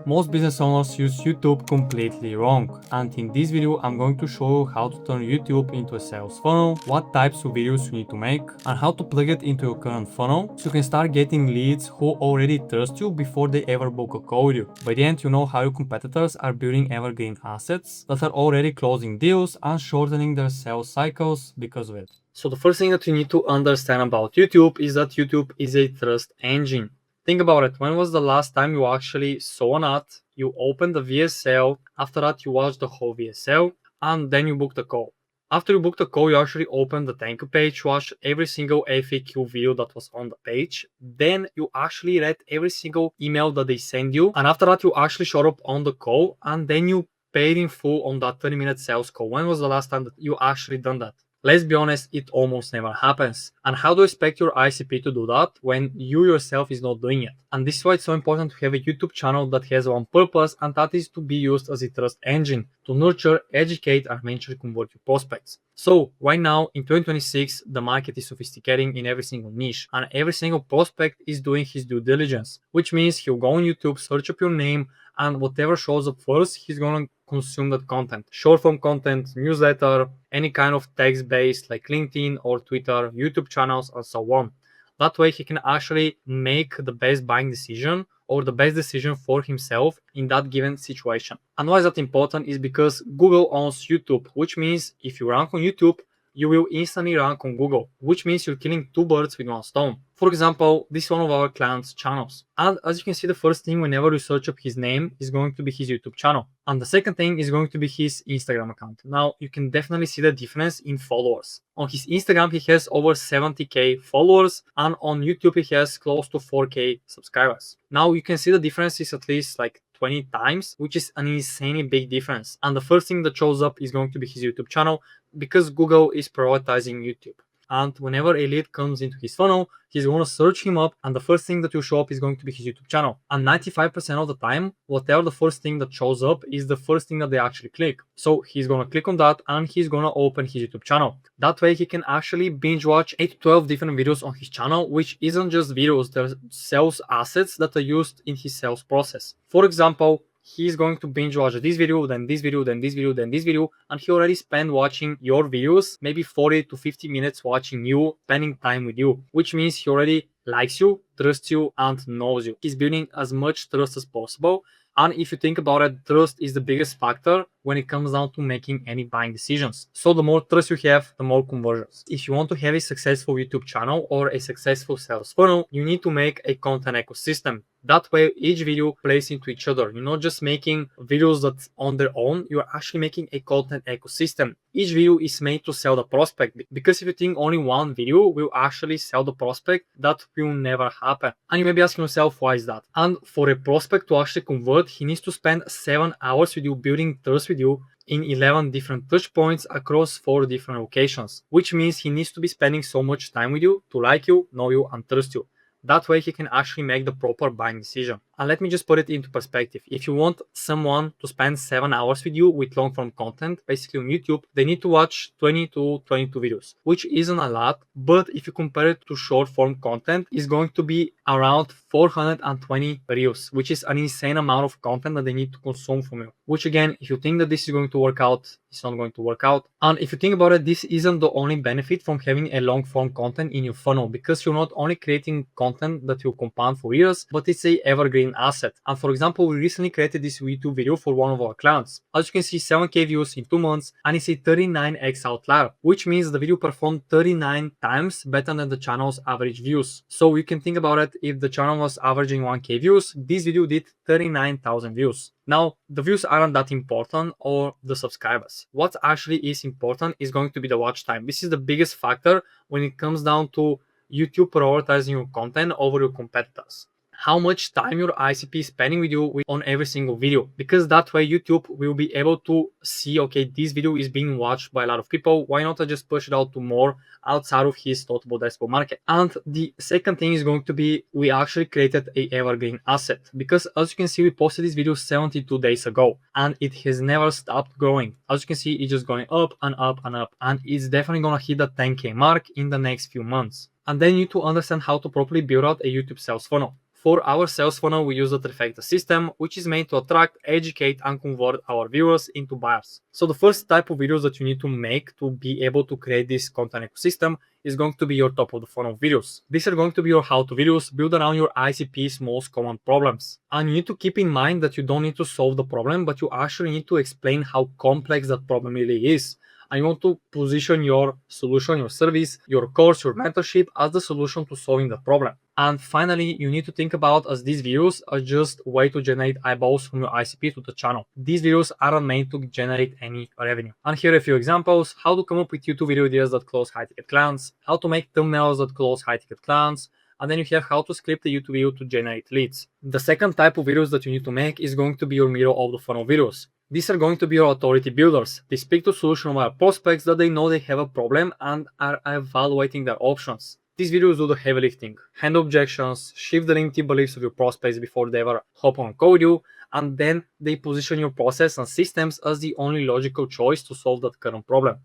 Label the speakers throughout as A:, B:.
A: Most business owners use YouTube completely wrong, and in this video I'm going to show you how to turn YouTube into a sales funnel, what types of videos you need to make, and how to plug it into your current funnel so you can start getting leads who already trust you before they ever book a call with you. By the end, you know how your competitors are building evergreen assets that are already closing deals and shortening their sales cycles because of it. So the first thing that you need to understand about YouTube is that YouTube is a trust engine. Think about it. When was the last time you actually saw an ad, you opened the VSL, after that you watched the whole VSL, and then you booked a call. After you booked a call, you actually opened the thank you page, watched every single FAQ video that was on the page, then you actually read every single email that they send you, and after that you actually showed up on the call, and then you paid in full on that 30-minute sales call. When was the last time that you actually done that? Let's be honest, it almost never happens. And how do you expect your ICP to do that when you yourself is not doing it? And this is why it's so important to have a YouTube channel that has one purpose, and that is to be used as a trust engine to nurture, educate, and eventually convert your prospects. So right now in 2026, the market is sophisticating in every single niche, and every single prospect is doing his due diligence, which means he'll go on YouTube, search up your name, and whatever shows up first, he's gonna consume that content. Short form content, newsletter, any kind of text based like LinkedIn or Twitter, YouTube channels, and so on. That way he can actually make the best buying decision or the best decision for himself in that given situation. And why is that important is because Google owns YouTube, which means if you rank on YouTube, you will instantly rank on Google, which means you're killing two birds with one stone. For example, this is one of our clients' channels. And as you can see, the first thing whenever you search up his name is going to be his YouTube channel. And the second thing is going to be his Instagram account. Now, you can definitely see the difference in followers. On his Instagram, he has over 70k followers, and on YouTube, he has close to 4k subscribers. Now, you can see the difference is at least like 20 times, which is an insanely big difference. And the first thing that shows up is going to be his YouTube channel because Google is prioritizing YouTube. And whenever a lead comes into his funnel, he's going to search him up, and the first thing that will show up is going to be his YouTube channel. And 95% of the time, whatever the first thing that shows up is the first thing that they actually click. So he's going to click on that and he's going to open his YouTube channel. That way he can actually binge watch 8 to 12 different videos on his channel, which isn't just videos, they're sales assets that are used in his sales process. For example, he's going to binge watch this video, then this video, then this video, then this video, and he already spent watching your videos, maybe 40 to 50 minutes watching you, spending time with you, which means he already likes you, trusts you, and knows you. He's building as much trust as possible. And if you think about it, trust is the biggest factor when it comes down to making any buying decisions. So the more trust you have, the more conversions. If you want to have a successful YouTube channel or a successful sales funnel, you need to make a content ecosystem. That way, each video plays into each other. You're not just making videos that on their own, you're actually making a content ecosystem. Each video is made to sell the prospect, because if you think only one video will actually sell the prospect, that will never happen. And you may be asking yourself, why is that? And for a prospect to actually convert, he needs to spend 7 hours with you, building trust with you in 11 different touch points across 4 different locations, which means he needs to be spending so much time with you to like you, know you, and trust you. That way he can actually make the proper buying decision. And let me just put it into perspective. If you want someone to spend 7 hours with you with long form content, basically on YouTube, they need to watch 20 to 22 videos, which isn't a lot. But if you compare it to short form content, it's going to be around 420 reels, which is an insane amount of content that they need to consume from you. Which again, if you think that this is going to work out, it's not going to work out. And if you think about it, this isn't the only benefit from having a long form content in your funnel, because you're not only creating content that will compound for years, but it's a evergreen asset. And for example, we recently created this YouTube video for one of our clients. As you can see, 7k views in 2 months, and it's a 39x outlier, which means the video performed 39 times better than the channel's average views. So you can think about it, if the channel was averaging 1k views, this video did 39,000 views. Now, the views aren't that important, or the subscribers. What actually is important is going to be the watch time. This is the biggest factor when it comes down to YouTube prioritizing your content over your competitors. How much time your ICP is spending with you on every single video, because that way YouTube will be able to see, okay, this video is being watched by a lot of people, why not I just push it out to more outside of his total addressable market. And the second thing is going to be, we actually created a evergreen asset, because as you can see, we posted this video 72 days ago and it has never stopped growing. As you can see, it's just going up and up and up, and it's definitely gonna hit the 10k mark in the next few months. And then you need to understand how to properly build out a YouTube sales funnel. For our sales funnel, we use the trifecta system, which is made to attract, educate, and convert our viewers into buyers. So the first type of videos that you need to make to be able to create this content ecosystem is going to be your top of the funnel videos. These are going to be your how-to videos built around your ICP's most common problems. And you need to keep in mind that you don't need to solve the problem, but you actually need to explain how complex that problem really is. And you want to position your solution, your service, your course, your mentorship as the solution to solving the problem. And finally, you need to think about as these videos are just a way to generate eyeballs from your ICP to the channel. These videos aren't made to generate any revenue. And here are a few examples: how to come up with YouTube video ideas that close high-ticket clients, how to make thumbnails that close high-ticket clients, and then you have how to script the YouTube video to generate leads. The second type of videos that you need to make is going to be your middle of the funnel videos. These are going to be your authority builders. They speak to solution aware prospects that they know they have a problem and are evaluating their options. These videos do the heavy lifting, handle objections, shift the limiting beliefs of your prospects before they ever hop on a call with you, and then they position your process and systems as the only logical choice to solve that current problem.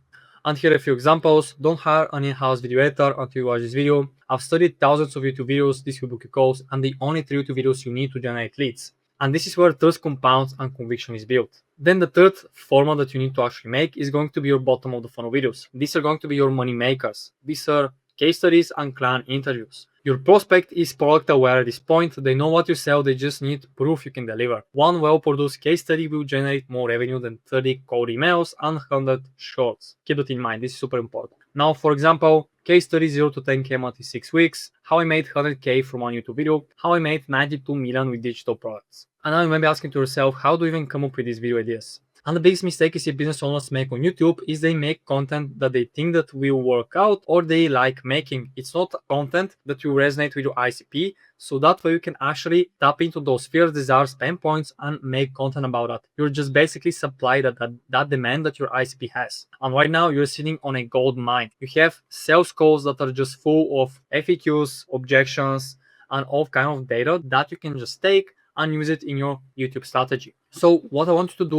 A: And here are a few examples. Don't hire an in-house video editor until you watch this video. I've studied thousands of YouTube videos, this will book your calls, and the only 3 YouTube videos you need to generate leads. And this is where trust compounds and conviction is built. Then the third format that you need to actually make is going to be your bottom of the funnel videos. These are going to be your money makers. These are case studies and client interviews. Your prospect is product aware at this point. They know what you sell, they just need proof you can deliver. One well-produced case study will generate more revenue than 30 cold emails and 100 shorts. Keep that in mind, this is super important. Now, for example, case study 0 to 10K month in 6 weeks, how I made 100K from one YouTube video, how I made 92 million with digital products. And now you may be asking to yourself, how do you even come up with these video ideas? And the biggest mistake I see business owners make on YouTube is they make content that they think that will work out or they like making. It's not content that will resonate with your ICP, so that way you can actually tap into those fears, desires, pain points and make content about that. You're just basically supply that demand that your ICP has. And right now you're sitting on a gold mine. You have sales calls that are just full of FAQs, objections, and all kind of data that you can just take and use it in your YouTube strategy. So what I want you to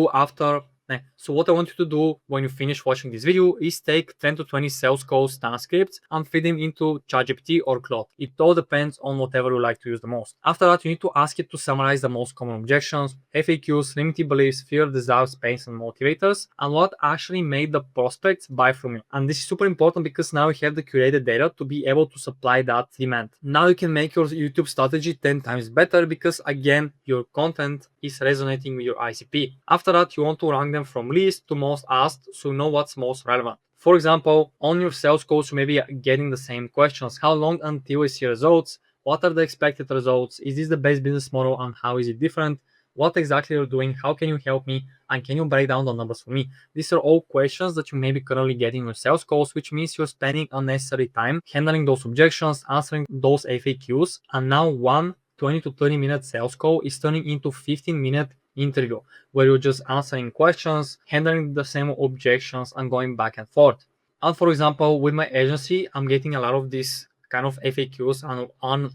A: do when you finish watching this video is take 10 to 20 sales calls transcripts and feed them into ChatGPT or Claude. It all depends on whatever you like to use the most. After that, you need to ask it to summarize the most common objections, FAQs, limiting beliefs, fear, desires, pains, and motivators, and what actually made the prospects buy from you. And this is super important because now you have the curated data to be able to supply that demand. Now you can make your YouTube strategy 10 times better because again, your content is resonating with your ICP. After that, you want to rank them from least to most asked so you know what's most relevant. For example, on your sales calls, you may be getting the same questions. How long until I see results? What are the expected results? Is this the best business model and how is it different? What exactly you're doing? How can you help me? And can you break down the numbers for me? These are all questions that you may be currently getting on sales calls, which means you're spending unnecessary time handling those objections, answering those FAQs, and now one 20 to 30 minute sales call is turning into 15-minute interview where you're just answering questions, handling the same objections, and going back and forth. And for example, with my agency, I'm getting a lot of these kind of FAQs and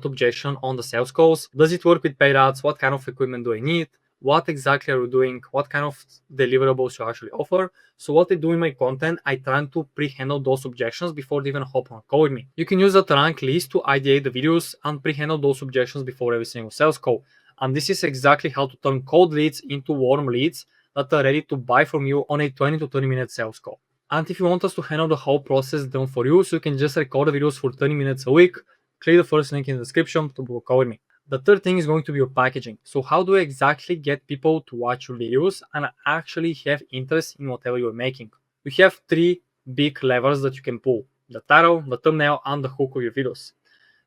A: objection on the sales calls. Does it work with paid ads? What kind of equipment do I need? What exactly are you doing? What kind of deliverables you actually offer? So what I do in my content, I try to pre-handle those objections before they even hop on a call with me. You can use that rank list to ideate the videos and pre-handle those objections before every single sales call. And this is exactly how to turn cold leads into warm leads that are ready to buy from you on a 20 to 30 minute sales call. And if you want us to handle the whole process done for you, so you can just record the videos for 30 minutes a week, click the first link in the description to book a call with me. The third thing is going to be your packaging. So how do you exactly get people to watch your videos and actually have interest in whatever you're making? We have 3 big levers that you can pull: the title, the thumbnail, and the hook of your videos.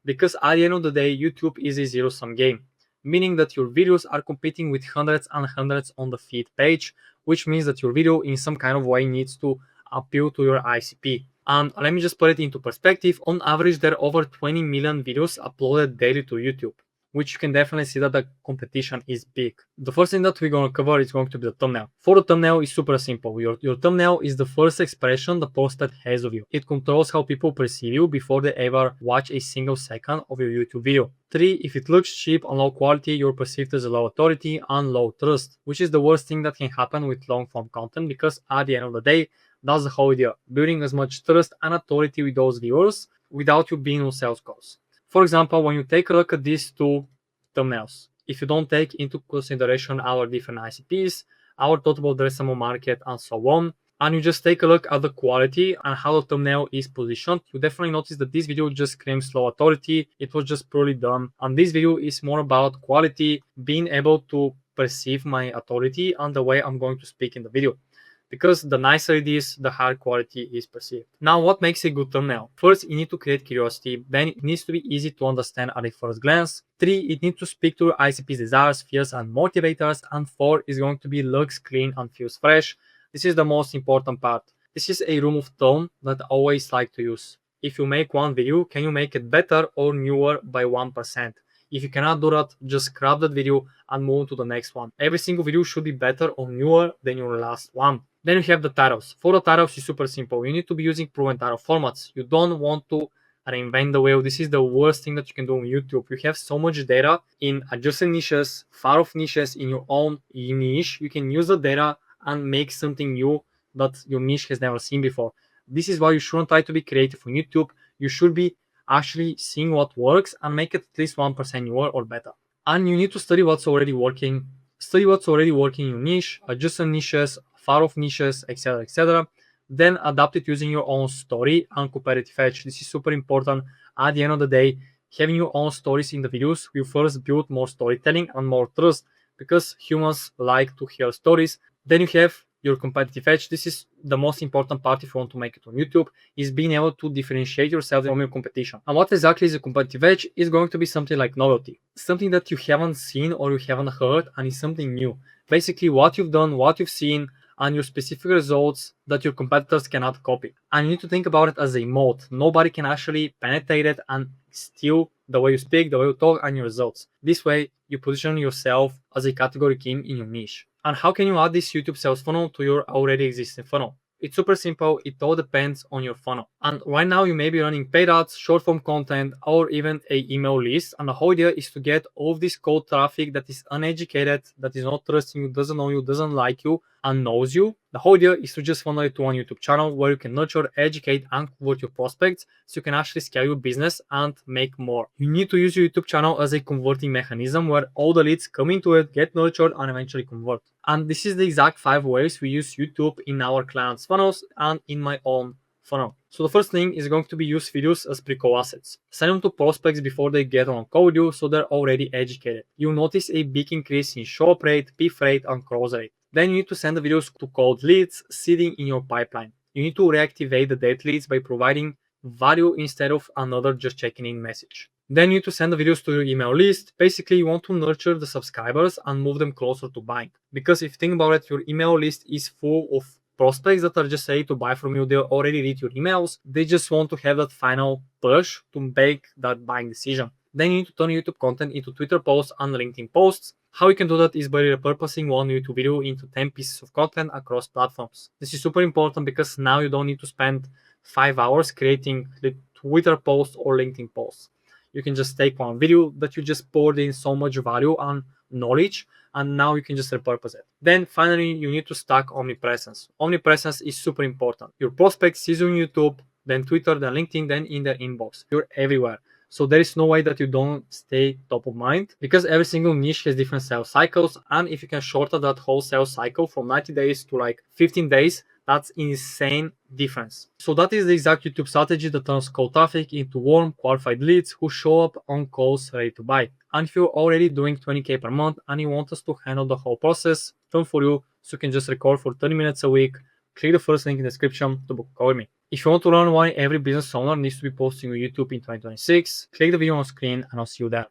A: Because at the end of the day, YouTube is a zero-sum game, meaning that your videos are competing with hundreds and hundreds on the feed page, which means that your video in some kind of way needs to appeal to your ICP. And let me just put it into perspective. On average, there are over 20 million videos uploaded daily to YouTube, which you can definitely see that the competition is big. The first thing that we're going to cover is going to be the thumbnail. For the thumbnail, it's super simple. Your thumbnail is the first expression the prospect has of you. It controls how people perceive you before they ever watch a single second of your YouTube video. 3, if it looks cheap and low quality, you're perceived as a low authority and low trust, which is the worst thing that can happen with long form content, because at the end of the day, that's the whole idea, building as much trust and authority with those viewers without you being on sales calls. For example, when you take a look at these two thumbnails, if you don't take into consideration our different ICPs, our total addressable market, and so on, and you just take a look at the quality and how the thumbnail is positioned, you definitely notice that this video just claims low authority. It was just poorly done. And this video is more about quality, being able to perceive my authority and the way I'm going to speak in the video. Because the nicer it is, the higher quality is perceived. Now, what makes a good thumbnail? First, you need to create curiosity. Then it needs to be easy to understand at a first glance. 3, it needs to speak to your ICP's desires, fears, and motivators. And 4 is going to be looks clean and feels fresh. This is the most important part. This is a rule of thumb that I always like to use. If you make one video, can you make it better or newer by 1%? If you cannot do that, just scrap that video and move to the next one. Every single video should be better or newer than your last one. Then you have the titles. For the titles, it's super simple. You need to be using proven title formats. You don't want to reinvent the wheel. This is the worst thing that you can do on YouTube. You have so much data in adjacent niches, far off niches, in your own niche. You can use the data and make something new that your niche has never seen before. This is why you shouldn't try to be creative on YouTube. You should be actually seeing what works and make it at least 1% newer or better. And you need to study what's already working. Study what's already working in your niche, adjacent niches, far off niches, etc., etc. Then adapt it using your own story and competitive edge. This is super important. At the end of the day, having your own stories in the videos will first build more storytelling and more trust, because humans like to hear stories. Then you have your competitive edge. This is the most important part if you want to make it on YouTube, is being able to differentiate yourself from your competition. And what exactly is a competitive edge? Is going to be something like novelty, something that you haven't seen or you haven't heard, and is something new. Basically, what you've done, what you've seen, and your specific results that your competitors cannot copy. And you need to think about it as a moat. Nobody can actually penetrate it and steal the way you speak, the way you talk, and your results. This way, you position yourself as a category king in your niche. And how can you add this YouTube sales funnel to your already existing funnel? It's super simple. It all depends on your funnel. And right now you may be running paid ads, short form content, or even a email list. And the whole idea is to get all of this cold traffic that is uneducated, that is not trusting you, doesn't know you, doesn't like you, and knows you. The whole idea is to just funnel it to one YouTube channel where you can nurture, educate, and convert your prospects so you can actually scale your business and make more. You need to use your YouTube channel as a converting mechanism where all the leads come into it, get nurtured, and eventually convert. And this is the exact 5 ways we use YouTube in our clients' funnels and in my own funnel. So the first thing is going to be use videos as pre-call assets. Send them to prospects before they get on a call with you so they're already educated. You'll notice a big increase in show up rate, PIF rate, and close rate. Then you need to send the videos to cold leads sitting in your pipeline. You need to reactivate the dead leads by providing value instead of another just checking in message. Then you need to send the videos to your email list. Basically, you want to nurture the subscribers and move them closer to buying. Because if you think about it, your email list is full of prospects that are just ready to buy from you. They already read your emails. They just want to have that final push to make that buying decision. Then you need to turn YouTube content into Twitter posts and LinkedIn posts. How you can do that is by repurposing one YouTube video into 10 pieces of content across platforms. This is super important because now you don't need to spend 5 hours creating the Twitter posts or LinkedIn posts. You can just take one video that you just poured in so much value and knowledge, and now you can just repurpose it. Then finally, you need to stack omnipresence. Omnipresence is super important. Your prospect sees you on YouTube, then Twitter, then LinkedIn, then in their inbox. You're everywhere. So there is no way that you don't stay top of mind, because every single niche has different sales cycles. And if you can shorten that whole sales cycle from 90 days to like 15 days, that's insane difference. So that is the exact YouTube strategy that turns cold traffic into warm, qualified leads who show up on calls ready to buy. And if you're already doing 20K per month and you want us to handle the whole process, done for you, so you can just record for 30 minutes a week, click the first link in the description to book a call with me. If you want to learn why every business owner needs to be posting on YouTube in 2026, click the video on screen and I'll see you there.